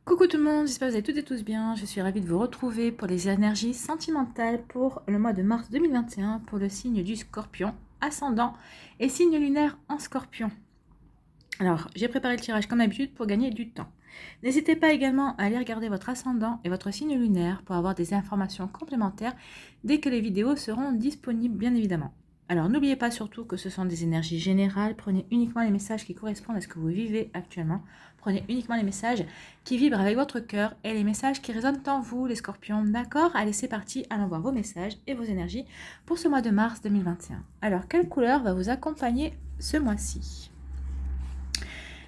Coucou tout le monde, j'espère que vous allez toutes et tous bien. Je suis ravie de vous retrouver pour les énergies sentimentales pour le mois de mars 2021 pour le signe du Scorpion, ascendant et signe lunaire en Scorpion. Alors, j'ai préparé le tirage comme d'habitude pour gagner du temps. N'hésitez pas également à aller regarder votre ascendant et votre signe lunaire pour avoir des informations complémentaires dès que les vidéos seront disponibles, bien évidemment. Alors, n'oubliez pas surtout que ce sont des énergies générales. Prenez uniquement les messages qui correspondent à ce que vous vivez actuellement. Prenez uniquement les messages qui vibrent avec votre cœur et les messages qui résonnent en vous, les scorpions. D'accord? Allez, c'est parti. Allons voir vos messages et vos énergies pour ce mois de mars 2021. Alors, quelle couleur va vous accompagner ce mois-ci?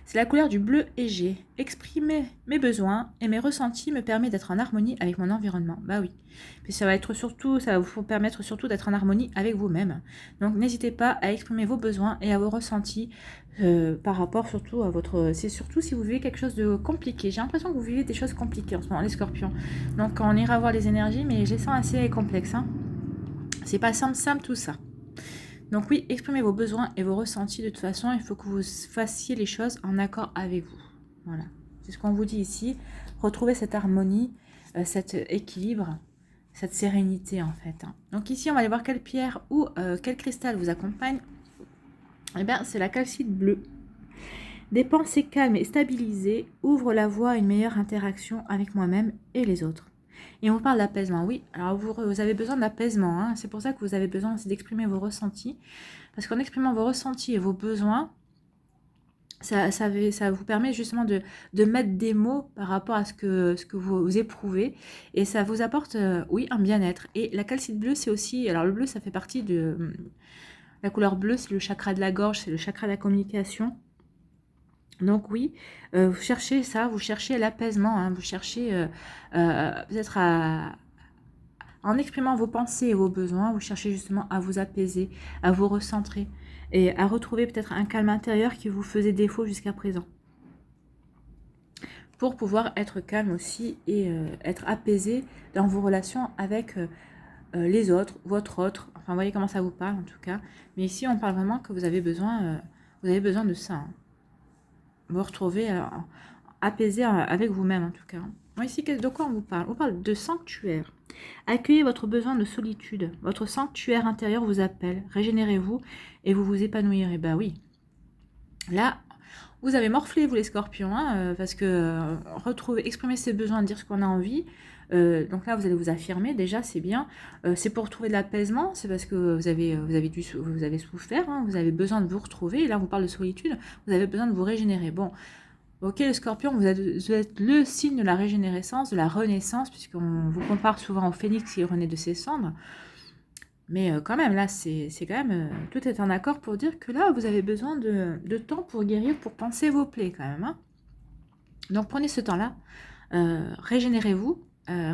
C'est la couleur du bleu égé. Exprimer mes besoins et mes ressentis me permet d'être en harmonie avec mon environnement. Bah oui. Puis ça va vous permettre surtout d'être en harmonie avec vous-même. Donc n'hésitez pas à exprimer vos besoins et à vos ressentis par rapport surtout à votre... C'est surtout si vous vivez quelque chose de compliqué. J'ai l'impression que vous vivez des choses compliquées en ce moment, les scorpions. Donc on ira voir les énergies, mais je les sens assez complexes. Hein. C'est pas simple tout ça. Donc oui, exprimez vos besoins et vos ressentis. De toute façon, il faut que vous fassiez les choses en accord avec vous. Voilà. C'est ce qu'on vous dit ici. Retrouvez cette harmonie, cet équilibre, cette sérénité en fait. Donc ici, on va aller voir quelle pierre ou quel cristal vous accompagne. Eh bien, c'est la calcite bleue. Des pensées calmes et stabilisées ouvrent la voie à une meilleure interaction avec moi-même et les autres. Et on vous parle d'apaisement, oui. Alors vous avez besoin d'apaisement, hein. C'est pour ça que vous avez besoin aussi d'exprimer vos ressentis. Parce qu'en exprimant vos ressentis et vos besoins, ça vous permet justement de mettre des mots par rapport à ce que vous éprouvez. Et ça vous apporte, oui, un bien-être. Et la calcite bleue, c'est aussi... Alors le bleu, ça fait partie de... La couleur bleue, c'est le chakra de la gorge, c'est le chakra de la communication. Donc oui, vous cherchez ça, vous cherchez l'apaisement, hein, vous cherchez peut-être en exprimant vos pensées et vos besoins, vous cherchez justement à vous apaiser, à vous recentrer et à retrouver peut-être un calme intérieur qui vous faisait défaut jusqu'à présent. Pour pouvoir être calme aussi et être apaisé dans vos relations avec les autres, votre autre. Enfin, vous voyez comment ça vous parle en tout cas. Mais ici, on parle vraiment que vous avez besoin de ça. Hein. Vous retrouvez apaisé avec vous-même en tout cas. Bon, ici, de quoi on vous parle? On parle de sanctuaire. Accueillez votre besoin de solitude. Votre sanctuaire intérieur vous appelle. Régénérez-vous et vous vous épanouirez. Bah oui. Là, vous avez morflé, vous les scorpions, hein, parce que retrouver, exprimer ses besoins, dire ce qu'on a envie. Donc là, vous allez vous affirmer, déjà, c'est bien. C'est pour trouver de l'apaisement, c'est parce que vous avez souffert, hein, vous avez besoin de vous retrouver. Et là, on vous parle de solitude, vous avez besoin de vous régénérer. Bon, ok, le scorpion, vous êtes le signe de la régénérescence, de la renaissance, puisqu'on vous compare souvent au phénix qui renaît de ses cendres. Mais quand même, là, c'est quand même... tout est en accord pour dire que là, vous avez besoin de temps pour guérir, pour penser vos plaies quand même. Hein. Donc prenez ce temps-là, régénérez-vous,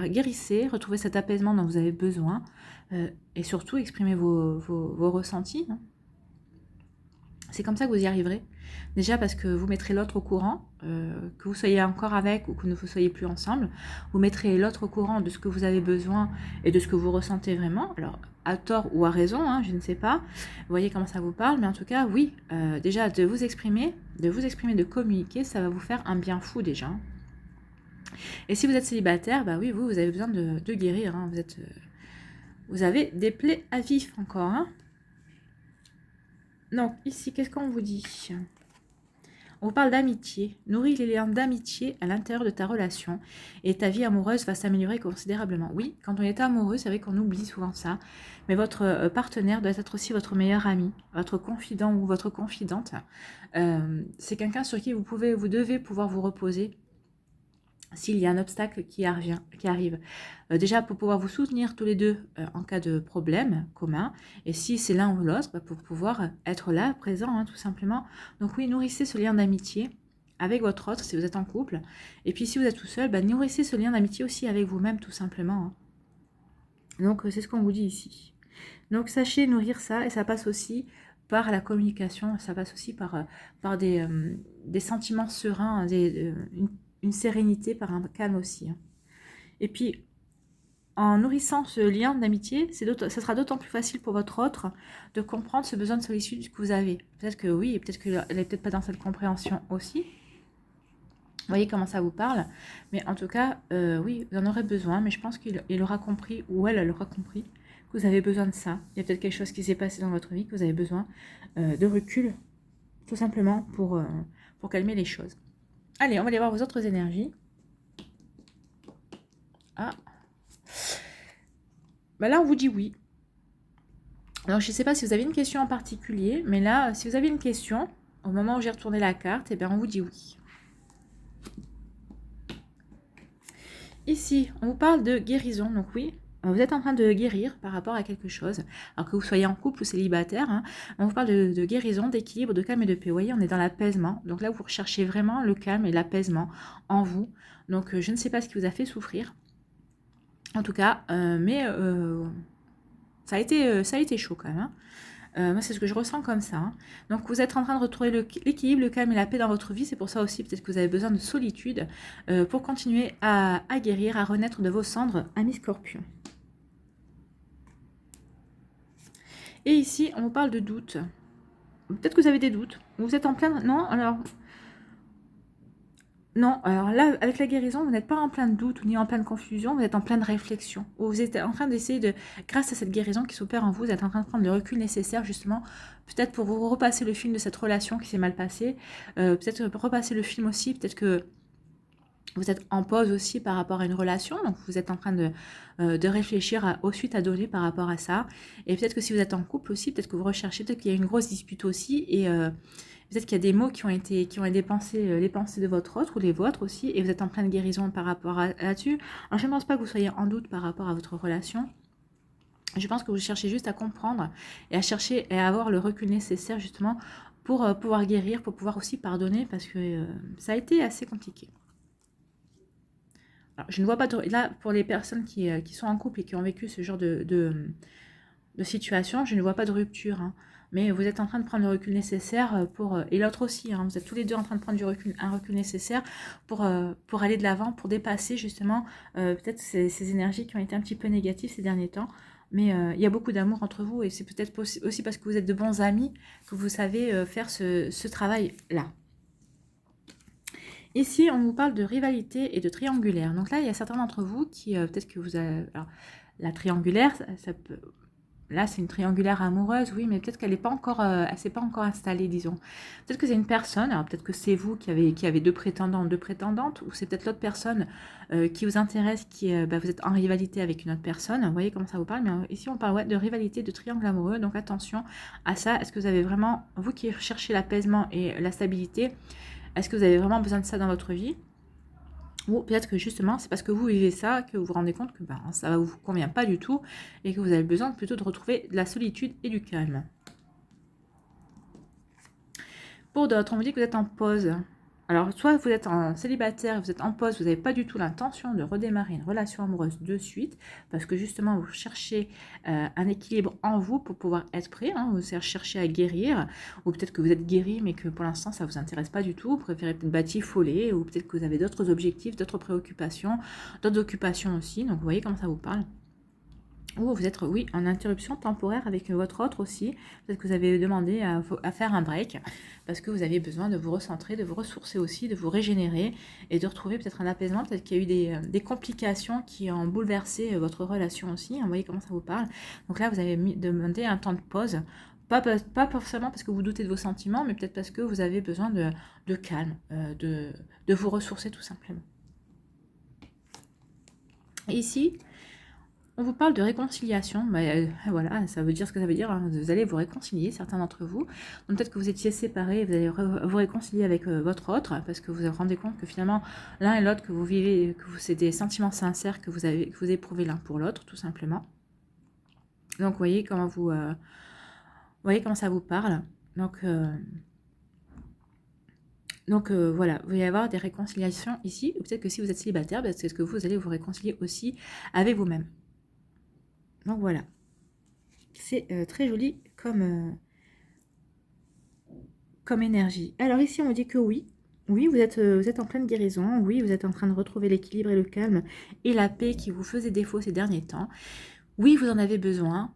guérissez, retrouvez cet apaisement dont vous avez besoin, et surtout exprimez vos ressentis. Hein. C'est comme ça que vous y arriverez. Déjà parce que vous mettrez l'autre au courant, que vous soyez encore avec ou que ne vous soyez plus ensemble. Vous mettrez l'autre au courant de ce que vous avez besoin et de ce que vous ressentez vraiment. Alors, à tort ou à raison, hein, je ne sais pas. Vous voyez comment ça vous parle. Mais en tout cas, oui, déjà de vous exprimer, de communiquer, ça va vous faire un bien fou déjà. Et si vous êtes célibataire, bah oui, vous avez besoin de guérir. Hein. Vous avez des plaies à vif encore. Hein. Donc, ici, qu'est-ce qu'on vous dit? On vous parle d'amitié. Nourris les liens d'amitié à l'intérieur de ta relation et ta vie amoureuse va s'améliorer considérablement. Oui, quand on est amoureux, c'est vrai qu'on oublie souvent ça, mais votre partenaire doit être aussi votre meilleur ami, votre confident ou votre confidente. C'est quelqu'un sur qui vous devez pouvoir vous reposer s'il y a un obstacle qui arrive. Déjà, pour pouvoir vous soutenir tous les deux en cas de problème commun, et si c'est l'un ou l'autre, pour pouvoir être là, présent, hein, tout simplement. Donc oui, nourrissez ce lien d'amitié avec votre autre, si vous êtes en couple. Et puis si vous êtes tout seul, nourrissez ce lien d'amitié aussi avec vous-même, tout simplement. Hein. Donc c'est ce qu'on vous dit ici. Donc sachez nourrir ça, et ça passe aussi par la communication, ça passe aussi par des sentiments sereins, une sérénité, par un calme aussi. Hein. Et puis, en nourrissant ce lien d'amitié, ça sera d'autant plus facile pour votre autre de comprendre ce besoin de solitude que vous avez. Peut-être que oui, et peut-être qu'elle n'est peut-être pas dans cette compréhension aussi. voyez comment ça vous parle. Mais en tout cas, oui, vous en aurez besoin. Mais je pense qu'il aura compris, ou elle aura compris, que vous avez besoin de ça. Il y a peut-être quelque chose qui s'est passé dans votre vie, que vous avez besoin de recul, tout simplement pour calmer les choses. Allez, on va aller voir vos autres énergies. Ah. Bah là, on vous dit oui. Alors, je ne sais pas si vous avez une question en particulier, mais là, si vous avez une question, au moment où j'ai retourné la carte, eh bien, on vous dit oui. Ici, on vous parle de guérison, donc oui, vous êtes en train de guérir par rapport à quelque chose, alors que vous soyez en couple ou célibataire, hein, on vous parle de guérison, d'équilibre, de calme et de paix. Vous voyez, on est dans l'apaisement, donc là, vous recherchez vraiment le calme et l'apaisement en vous. Donc, je ne sais pas ce qui vous a fait souffrir, en tout cas, mais ça a été chaud quand même, hein. Moi, c'est ce que je ressens comme ça, hein. Donc, vous êtes en train de retrouver l'équilibre, le calme et la paix dans votre vie. C'est pour ça aussi, peut-être que vous avez besoin de solitude pour continuer à guérir, à renaître de vos cendres, amis Scorpion. Et ici, on vous parle de doute. Peut-être que vous avez des doutes. Vous êtes en plein... Non, alors là, avec la guérison, vous n'êtes pas en plein de doute ni en pleine confusion, vous êtes en pleine réflexion. Vous êtes en train d'essayer de, grâce à cette guérison qui s'opère en vous, vous êtes en train de prendre le recul nécessaire justement, peut-être pour vous repasser le film de cette relation qui s'est mal passée, peut-être repasser le film aussi, peut-être que vous êtes en pause aussi par rapport à une relation, donc vous êtes en train de réfléchir aux suites à donner par rapport à ça. Et peut-être que si vous êtes en couple aussi, peut-être que vous recherchez, peut-être qu'il y a une grosse dispute aussi, et peut-être qu'il y a des mots qui ont été dépensés, les pensées de votre autre ou les vôtres aussi, et vous êtes en pleine guérison par rapport à là-dessus. Alors je ne pense pas que vous soyez en doute par rapport à votre relation. Je pense que vous cherchez juste à comprendre et à chercher et à avoir le recul nécessaire justement pour pouvoir guérir, pour pouvoir aussi pardonner, parce que ça a été assez compliqué. Alors, je ne vois pas de... Là, pour les personnes qui sont en couple et qui ont vécu ce genre de situation, je ne vois pas de rupture, hein. Mais vous êtes en train de prendre le recul nécessaire pour... Et l'autre aussi, hein, vous êtes tous les deux en train de prendre un recul nécessaire pour aller de l'avant, pour dépasser justement peut-être ces énergies qui ont été un petit peu négatives ces derniers temps. Mais il y a beaucoup d'amour entre vous et c'est peut-être aussi parce que vous êtes de bons amis que vous savez faire ce travail-là. Ici, on vous parle de rivalité et de triangulaire. Donc là, il y a certains d'entre vous qui, peut-être que vous avez... Alors, la triangulaire, ça peut... Là, c'est une triangulaire amoureuse, oui, mais peut-être qu'elle n'est pas encore, elle s'est pas encore installée, disons. Peut-être que c'est une personne, alors peut-être que c'est vous qui avez deux prétendants, deux prétendantes, ou c'est peut-être l'autre personne qui vous intéresse, qui vous êtes en rivalité avec une autre personne. Vous voyez comment ça vous parle, mais ici, on parle de rivalité, de triangle amoureux, donc attention à ça. Est-ce que vous avez vraiment, vous qui cherchez l'apaisement et la stabilité, est-ce que vous avez vraiment besoin de ça dans votre vie? Ou peut-être que justement, c'est parce que vous vivez ça que vous vous rendez compte que ça ne vous convient pas du tout et que vous avez besoin plutôt de retrouver de la solitude et du calme. Pour d'autres, on vous dit que vous êtes en pause. Alors, soit vous êtes en célibataire, vous êtes en pause, vous n'avez pas du tout l'intention de redémarrer une relation amoureuse de suite, parce que justement, vous cherchez un équilibre en vous pour pouvoir être prêt, hein, vous cherchez à guérir, ou peut-être que vous êtes guéri, mais que pour l'instant, ça ne vous intéresse pas du tout, vous préférez peut-être batifoler, ou peut-être que vous avez d'autres objectifs, d'autres préoccupations, d'autres occupations aussi, donc vous voyez comment ça vous parle. Ou vous êtes, oui, en interruption temporaire avec votre autre aussi. Peut-être que vous avez demandé à faire un break parce que vous avez besoin de vous recentrer, de vous ressourcer aussi, de vous régénérer et de retrouver peut-être un apaisement. Peut-être qu'il y a eu des complications qui ont bouleversé votre relation aussi. Vous voyez comment ça vous parle. Donc là, vous avez demandé un temps de pause. Pas forcément parce que vous doutez de vos sentiments, mais peut-être parce que vous avez besoin de calme, de vous ressourcer tout simplement. Et ici, on vous parle de réconciliation, voilà, ça veut dire ce que ça veut dire, hein. Vous allez vous réconcilier, certains d'entre vous. Donc peut-être que vous étiez séparés, vous allez vous réconcilier avec votre autre, parce que vous vous rendez compte que finalement, l'un et l'autre que vous vivez, c'est des sentiments sincères que vous éprouvez l'un pour l'autre, tout simplement. Donc vous voyez comment voyez comment ça vous parle. Donc voilà, il va y avoir des réconciliations ici, ou peut-être que si vous êtes célibataire, c'est ce que vous allez vous réconcilier aussi avec vous-même. Donc voilà, c'est très joli comme énergie. Alors ici, on me dit que oui, vous êtes en pleine guérison, oui, vous êtes en train de retrouver l'équilibre et le calme et la paix qui vous faisait défaut ces derniers temps. Oui, vous en avez besoin.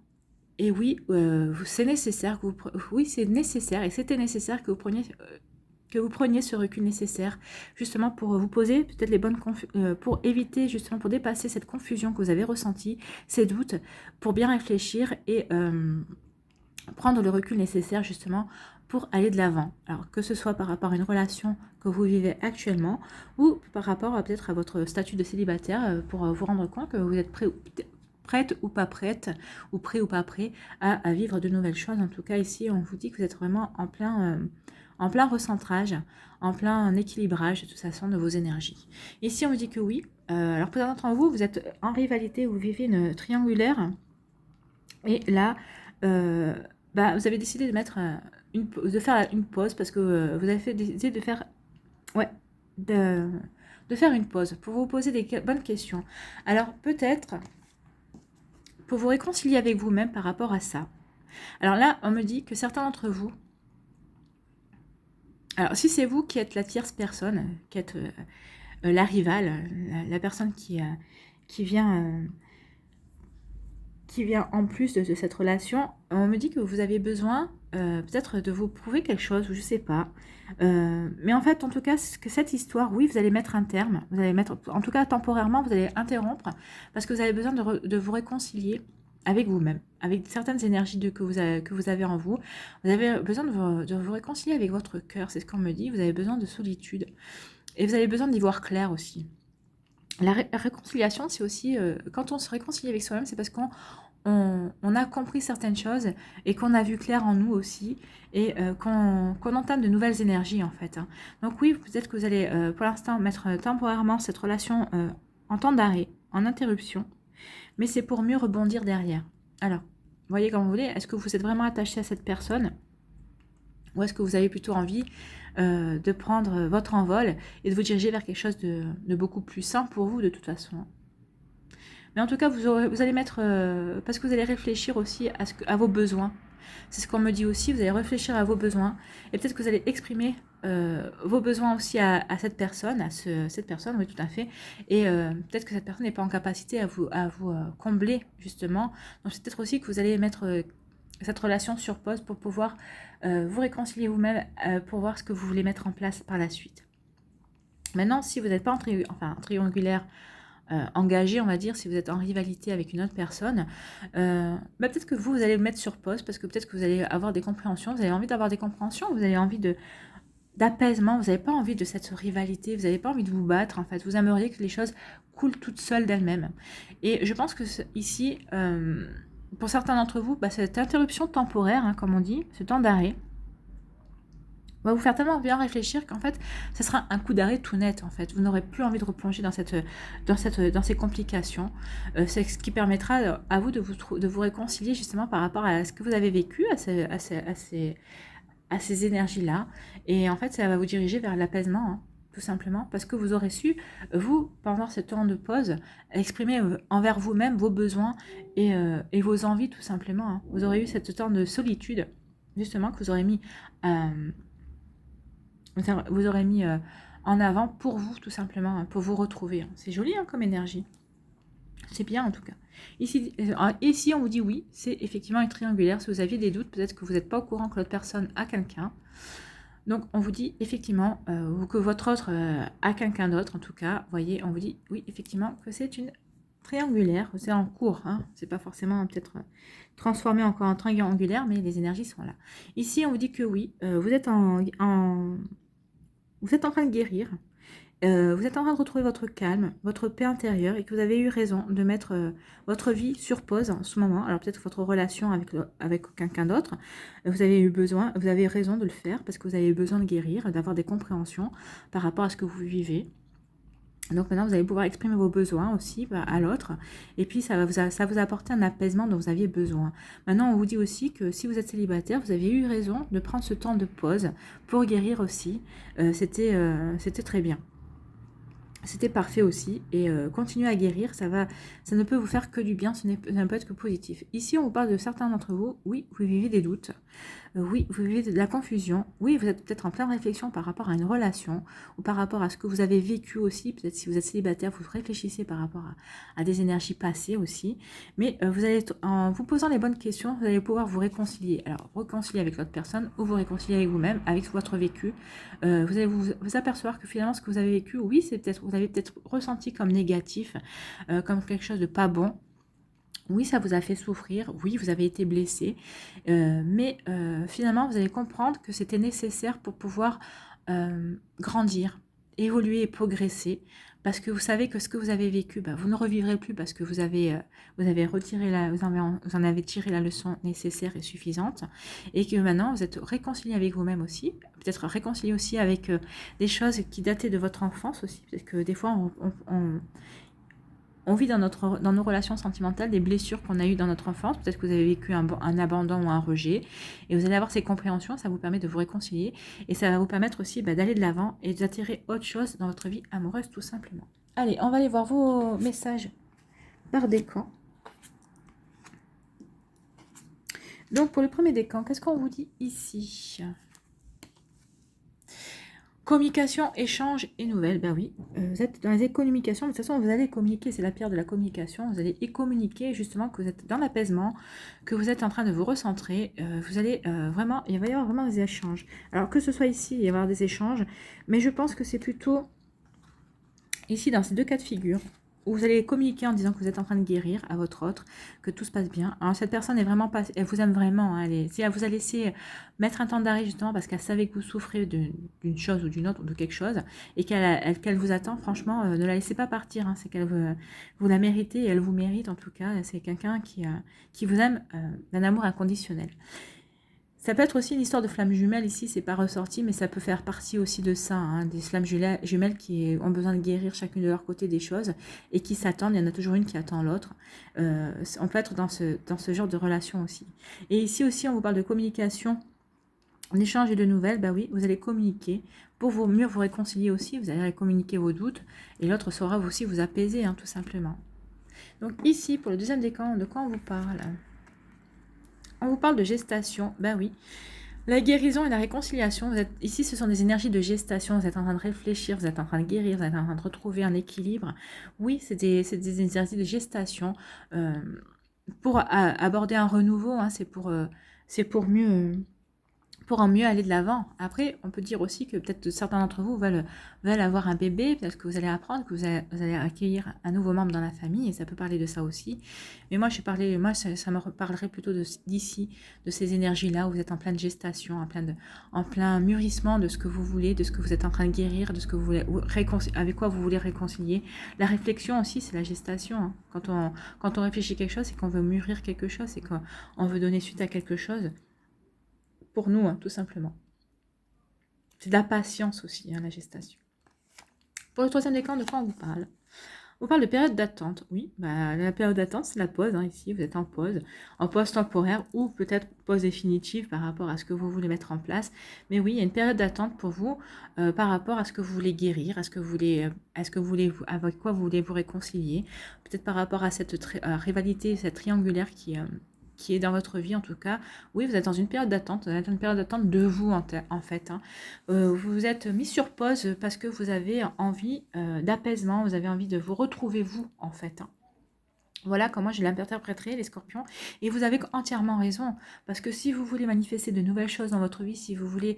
Et oui, c'est nécessaire que c'est nécessaire et c'était nécessaire que vous preniez que vous preniez ce recul nécessaire justement pour vous poser peut-être les bonnes pour éviter justement, pour dépasser cette confusion que vous avez ressentie, ces doutes, pour bien réfléchir et prendre le recul nécessaire justement pour aller de l'avant. Alors que ce soit par rapport à une relation que vous vivez actuellement ou par rapport peut-être à votre statut de célibataire pour vous rendre compte que vous êtes prête ou pas prête, ou prêt ou pas prêt à vivre de nouvelles choses. En tout cas, ici, on vous dit que vous êtes vraiment en plein recentrage, en plein équilibrage de toute façon de vos énergies. Ici, on vous dit que oui. Alors, pour certains d'entre vous, vous êtes en rivalité, vous vivez une triangulaire. Et là, vous avez décidé de mettre de faire une pause parce que vous avez décidé de faire, de faire une pause pour vous poser des bonnes questions. Alors, peut-être pour vous réconcilier avec vous-même par rapport à ça. Alors là, on me dit que certains d'entre vous, alors si c'est vous qui êtes la tierce personne, qui êtes la rivale, la personne qui vient en plus de cette relation, on me dit que vous avez besoin peut-être de vous prouver quelque chose, ou je sais pas. Mais en fait, en tout cas, que cette histoire, oui, vous allez mettre un terme, vous allez mettre, en tout cas temporairement, vous allez interrompre, parce que vous avez besoin de vous réconcilier avec vous-même, avec certaines énergies que vous avez en vous. Vous avez besoin de vous réconcilier avec votre cœur, c'est ce qu'on me dit. Vous avez besoin de solitude, et vous avez besoin d'y voir clair aussi. La réconciliation, c'est aussi, quand on se réconcilie avec soi-même, c'est parce qu'on a compris certaines choses et qu'on a vu clair en nous aussi et qu'on entame de nouvelles énergies en fait. Hein. Donc oui, peut-être que vous allez pour l'instant mettre temporairement cette relation en temps d'arrêt, en interruption, mais c'est pour mieux rebondir derrière. Alors, voyez comme vous voulez, est-ce que vous êtes vraiment attaché à cette personne ou est-ce que vous avez plutôt envie de prendre votre envol et de vous diriger vers quelque chose de beaucoup plus sain pour vous de toute façon. Mais en tout cas, vous allez mettre, parce que vous allez réfléchir aussi à vos besoins. C'est ce qu'on me dit aussi, vous allez réfléchir à vos besoins et peut-être que vous allez exprimer vos besoins aussi à cette personne, cette personne, oui tout à fait. Et peut-être que cette personne n'est pas en capacité à vous combler justement. Donc c'est peut-être aussi que vous allez mettre cette relation sur pause pour pouvoir vous réconcilier vous-même, pour voir ce que vous voulez mettre en place par la suite. Maintenant, si vous n'êtes pas en triangulaire engagé, on va dire, si vous êtes en rivalité avec une autre personne, peut-être que vous allez le mettre sur pause parce que peut-être que vous allez avoir des compréhensions, vous avez envie d'avoir des compréhensions, vous avez envie d'apaisement, vous n'avez pas envie de cette rivalité, vous n'avez pas envie de vous battre, en fait, vous aimeriez que les choses coulent toutes seules d'elles-mêmes. Et je pense que ici, pour certains d'entre vous, cette interruption temporaire, hein, comme on dit, ce temps d'arrêt, va vous faire tellement bien réfléchir qu'en fait, ce sera un coup d'arrêt tout net, en fait. Vous n'aurez plus envie de replonger dans ces complications. C'est ce qui permettra à vous de vous réconcilier justement par rapport à ce que vous avez vécu, à ces énergies-là. Et en fait, ça va vous diriger vers l'apaisement, hein, tout simplement, parce que vous aurez su, vous, pendant ce temps de pause, exprimer envers vous-même vos besoins et vos envies, tout simplement. Hein. Vous aurez eu ce temps de solitude, justement, que vous aurez mis en avant pour vous, tout simplement, hein, pour vous retrouver. Hein. C'est joli hein, comme énergie. C'est bien en tout cas. Ici, on vous dit oui, c'est effectivement une triangulaire. Si vous aviez des doutes, peut-être que vous n'êtes pas au courant que l'autre personne a quelqu'un. Donc, on vous dit effectivement que votre autre a quelqu'un d'autre, en tout cas. Voyez, on vous dit oui, effectivement, que c'est une triangulaire. C'est en cours, hein. C'est pas forcément peut-être transformé encore en triangulaire, mais les énergies sont là. Ici, on vous dit que oui, vous êtes en train de guérir. Vous êtes en train de retrouver votre calme, votre paix intérieure et que vous avez eu raison de mettre votre vie sur pause en ce moment. Alors peut-être votre relation avec quelqu'un d'autre, vous avez raison de le faire parce que vous avez besoin de guérir, d'avoir des compréhensions par rapport à ce que vous vivez. Donc maintenant, vous allez pouvoir exprimer vos besoins aussi à l'autre. Et puis, ça vous apporter un apaisement dont vous aviez besoin. Maintenant, on vous dit aussi que si vous êtes célibataire, vous avez eu raison de prendre ce temps de pause pour guérir aussi. C'était très bien. C'était parfait aussi et continuez à guérir, ça ne peut vous faire que du bien, ça ne peut être que positif. Ici, on vous parle de certains d'entre vous, oui, vous vivez des doutes, oui, vous vivez de la confusion, oui, vous êtes peut-être en pleine réflexion par rapport à une relation ou par rapport à ce que vous avez vécu aussi, peut-être si vous êtes célibataire, vous réfléchissez par rapport à des énergies passées aussi, mais vous allez, en vous posant les bonnes questions, vous allez pouvoir vous réconcilier. Alors, réconcilier avec l'autre personne ou vous réconcilier avec vous-même, avec votre vécu. Vous allez vous apercevoir que finalement, ce que vous avez vécu, oui, c'est peut-être, vous avez peut-être ressenti comme négatif, comme quelque chose de pas bon. Oui, ça vous a fait souffrir, oui, vous avez été blessé, mais finalement, vous allez comprendre que c'était nécessaire pour pouvoir grandir, évoluer et progresser, parce que vous savez que ce que vous avez vécu, bah, vous ne revivrez plus parce que vous avez retiré vous en avez tiré la leçon nécessaire et suffisante, et que maintenant, vous êtes réconcilié avec vous-même aussi, peut-être réconcilié aussi avec des choses qui dataient de votre enfance aussi, parce que des fois, on vit dans nos relations sentimentales des blessures qu'on a eues dans notre enfance. Peut-être que vous avez vécu un abandon ou un rejet. Et vous allez avoir ces compréhensions, ça vous permet de vous réconcilier. Et ça va vous permettre aussi d'aller de l'avant et d'attirer autre chose dans votre vie amoureuse, tout simplement. Allez, on va aller voir vos messages par décan. Donc, pour le premier décan, qu'est-ce qu'on vous dit ici ? Communication, échange et nouvelles, ben oui, vous êtes dans les communications, de toute façon vous allez communiquer, c'est la pierre de la communication, vous allez y communiquer justement que vous êtes dans l'apaisement, que vous êtes en train de vous recentrer, vous allez vraiment, il va y avoir vraiment des échanges. Alors que ce soit ici, il va y avoir des échanges, mais je pense que c'est plutôt ici dans ces deux cas de figure, où vous allez communiquer en disant que vous êtes en train de guérir à votre autre, que tout se passe bien. Alors cette personne est vraiment pas, elle vous aime vraiment, hein, si elle vous a laissé mettre un temps d'arrêt justement parce qu'elle savait que vous souffrez d'une chose ou d'une autre ou de quelque chose et qu'elle vous attend, franchement, ne la laissez pas partir. Hein, c'est qu'elle vous la méritez et elle vous mérite en tout cas. C'est quelqu'un qui vous aime d'un amour inconditionnel. Ça peut être aussi une histoire de flammes jumelles, ici c'est pas ressorti, mais ça peut faire partie aussi de ça, hein, des flammes jumelles qui ont besoin de guérir chacune de leur côté des choses et qui s'attendent, il y en a toujours une qui attend l'autre. On peut être dans ce genre de relation aussi. Et ici aussi on vous parle de communication, d'échange et de nouvelles, bah oui, vous allez communiquer pour mieux vous réconcilier aussi, vous allez communiquer vos doutes et l'autre saura aussi vous apaiser, hein, tout simplement. Donc ici, pour le deuxième décan, de quoi on vous parle ? On vous parle de gestation, ben oui. La guérison et la réconciliation, ici ce sont des énergies de gestation, vous êtes en train de réfléchir, vous êtes en train de guérir, vous êtes en train de retrouver un équilibre. Oui, c'est des énergies de gestation. Pour aborder un renouveau, hein, c'est pour en mieux aller de l'avant. Après, on peut dire aussi que peut-être certains d'entre vous veulent avoir un bébé, peut-être que vous allez apprendre, que vous allez accueillir un nouveau membre dans la famille, et ça peut parler de ça aussi. Mais moi, ça me parlerait plutôt d'ici, de ces énergies-là, où vous êtes en pleine gestation, en plein mûrissement de ce que vous voulez, de ce que vous êtes en train de guérir, de ce que vous voulez avec quoi vous voulez réconcilier. La réflexion aussi, c'est la gestation. Hein. Quand on réfléchit quelque chose, c'est qu'on veut mûrir quelque chose, c'est qu'on veut donner suite à quelque chose. Pour nous, hein, tout simplement. C'est de la patience aussi, hein, la gestation. Pour le troisième décan, de quoi on vous parle ? On parle de période d'attente. Oui, bah, la période d'attente, c'est la pause. Hein, ici, vous êtes en pause temporaire ou peut-être pause définitive par rapport à ce que vous voulez mettre en place. Mais oui, il y a une période d'attente pour vous par rapport à ce que vous voulez guérir, avec quoi vous voulez vous réconcilier. Peut-être par rapport à cette rivalité, cette triangulaire qui est dans votre vie en tout cas. Oui, vous êtes dans une période d'attente, vous êtes dans une période d'attente de vous en fait. Hein. Vous vous êtes mis sur pause parce que vous avez envie d'apaisement, vous avez envie de vous retrouver vous en fait. Hein. Voilà comment je l'interpréterai, les scorpions. Et vous avez entièrement raison. Parce que si vous voulez manifester de nouvelles choses dans votre vie, si vous voulez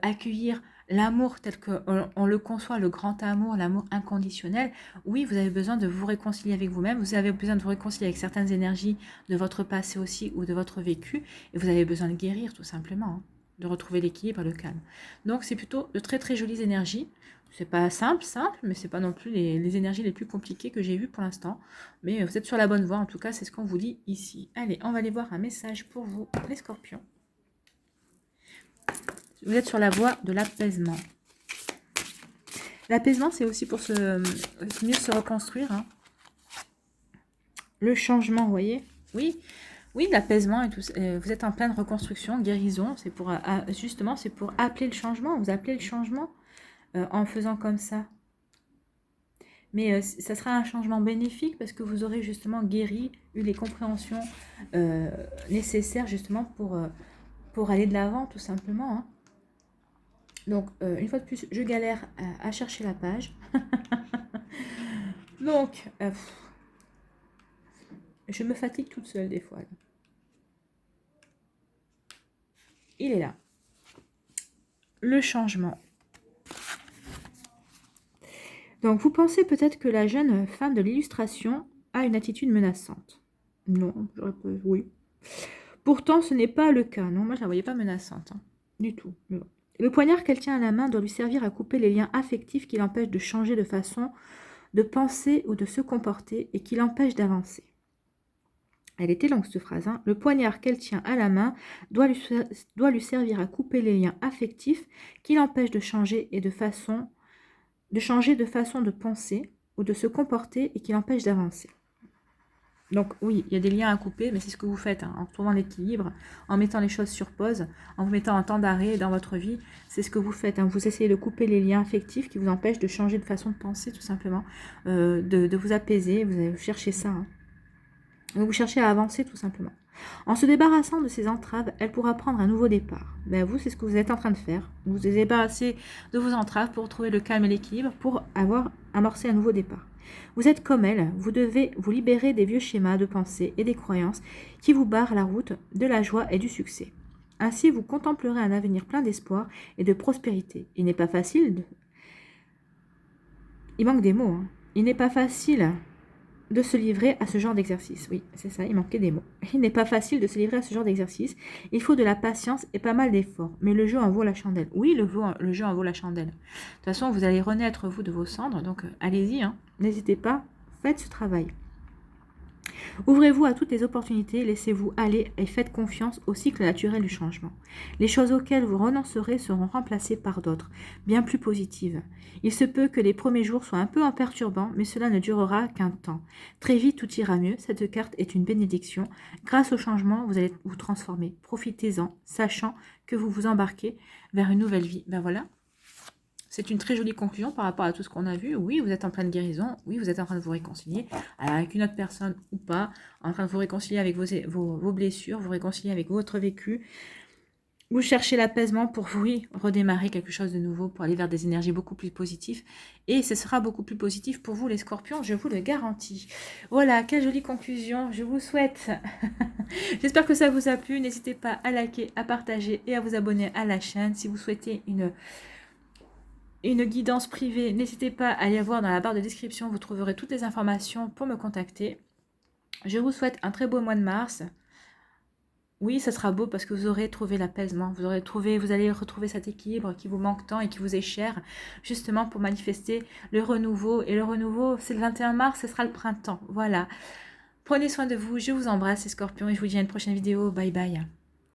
accueillir l'amour tel qu'on le conçoit, le grand amour, l'amour inconditionnel, oui, vous avez besoin de vous réconcilier avec vous-même. Vous avez besoin de vous réconcilier avec certaines énergies de votre passé aussi ou de votre vécu. Et vous avez besoin de guérir tout simplement. Hein, de retrouver l'équilibre et le calme. Donc c'est plutôt de très très jolies énergies. C'est pas simple, mais c'est pas non plus les énergies les plus compliquées que j'ai vues pour l'instant. Mais vous êtes sur la bonne voie, en tout cas, c'est ce qu'on vous dit ici. Allez, on va aller voir un message pour vous, les scorpions. Vous êtes sur la voie de l'apaisement. L'apaisement, c'est aussi pour mieux se reconstruire. Hein. Le changement, vous voyez ? Oui, l'apaisement et tout. Vous êtes en pleine reconstruction, guérison. C'est pour justement, c'est pour appeler le changement. Vous appelez le changement en faisant comme ça. Mais ça sera un changement bénéfique parce que vous aurez justement guéri, eu les compréhensions nécessaires justement pour aller de l'avant tout simplement. Hein. Donc, une fois de plus, je galère à chercher la page. Donc, je me fatigue toute seule des fois. Là. Il est là. Le changement. Donc, vous pensez peut-être que la jeune femme de l'illustration a une attitude menaçante. Non, oui. Pourtant, ce n'est pas le cas. Non, moi, je ne la voyais pas menaçante. Hein, du tout. Mais bon. Le poignard qu'elle tient à la main doit lui servir à couper les liens affectifs qui l'empêchent de changer de façon de penser ou de se comporter et qui l'empêchent d'avancer. Elle était longue cette phrase. Hein. Le poignard qu'elle tient à la main doit lui servir à couper les liens affectifs qui l'empêchent de changer de façon de penser ou de se comporter et qui l'empêchent d'avancer. Donc oui, il y a des liens à couper, mais c'est ce que vous faites, hein, en trouvant l'équilibre, en mettant les choses sur pause, en vous mettant un temps d'arrêt dans votre vie, c'est ce que vous faites. Hein, vous essayez de couper les liens affectifs qui vous empêchent de changer de façon de penser, tout simplement, de vous apaiser, vous cherchez ça. Hein. Donc vous cherchez à avancer, tout simplement. En se débarrassant de ces entraves, elle pourra prendre un nouveau départ. Ben vous, c'est ce que vous êtes en train de faire. Vous vous débarrassez de vos entraves pour trouver le calme et l'équilibre, pour avoir amorcé un nouveau départ. Vous êtes comme elle, vous devez vous libérer des vieux schémas de pensée et des croyances qui vous barrent la route de la joie et du succès. Ainsi, vous contemplerez un avenir plein d'espoir et de prospérité. Il n'est pas facile de... Il manque des mots. Hein. Il n'est pas facile de se livrer à ce genre d'exercice. Oui, c'est ça, il manquait des mots. Il n'est pas facile de se livrer à ce genre d'exercice. Il faut de la patience et pas mal d'efforts. Mais le jeu en vaut la chandelle. Oui, le jeu en vaut la chandelle. De toute façon, vous allez renaître, vous, de vos cendres. Donc, allez-y, hein. N'hésitez pas, faites ce travail. Ouvrez-vous à toutes les opportunités, laissez-vous aller et faites confiance au cycle naturel du changement. Les choses auxquelles vous renoncerez seront remplacées par d'autres, bien plus positives. Il se peut que les premiers jours soient un peu perturbants, mais cela ne durera qu'un temps. Très vite, tout ira mieux. Cette carte est une bénédiction. Grâce au changement, vous allez vous transformer. Profitez-en, sachant que vous vous embarquez vers une nouvelle vie. Ben voilà. C'est une très jolie conclusion par rapport à tout ce qu'on a vu. Oui, vous êtes en pleine guérison. Oui, vous êtes en train de vous réconcilier avec une autre personne ou pas. En train de vous réconcilier avec vos blessures, vous réconcilier avec votre vécu. Vous cherchez l'apaisement pour, oui, redémarrer quelque chose de nouveau, pour aller vers des énergies beaucoup plus positives. Et ce sera beaucoup plus positif pour vous, les scorpions, je vous le garantis. Voilà, quelle jolie conclusion. Je vous souhaite. J'espère que ça vous a plu. N'hésitez pas à liker, à partager et à vous abonner à la chaîne. Si vous souhaitez une guidance privée, n'hésitez pas à aller voir dans la barre de description, vous trouverez toutes les informations pour me contacter. Je vous souhaite un très beau mois de mars. Oui, ça sera beau parce que vous aurez trouvé l'apaisement, vous allez retrouver cet équilibre qui vous manque tant et qui vous est cher, justement pour manifester le renouveau. Et le renouveau, c'est le 21 mars, ce sera le printemps. Voilà. Prenez soin de vous, je vous embrasse les scorpions et je vous dis à une prochaine vidéo. Bye bye.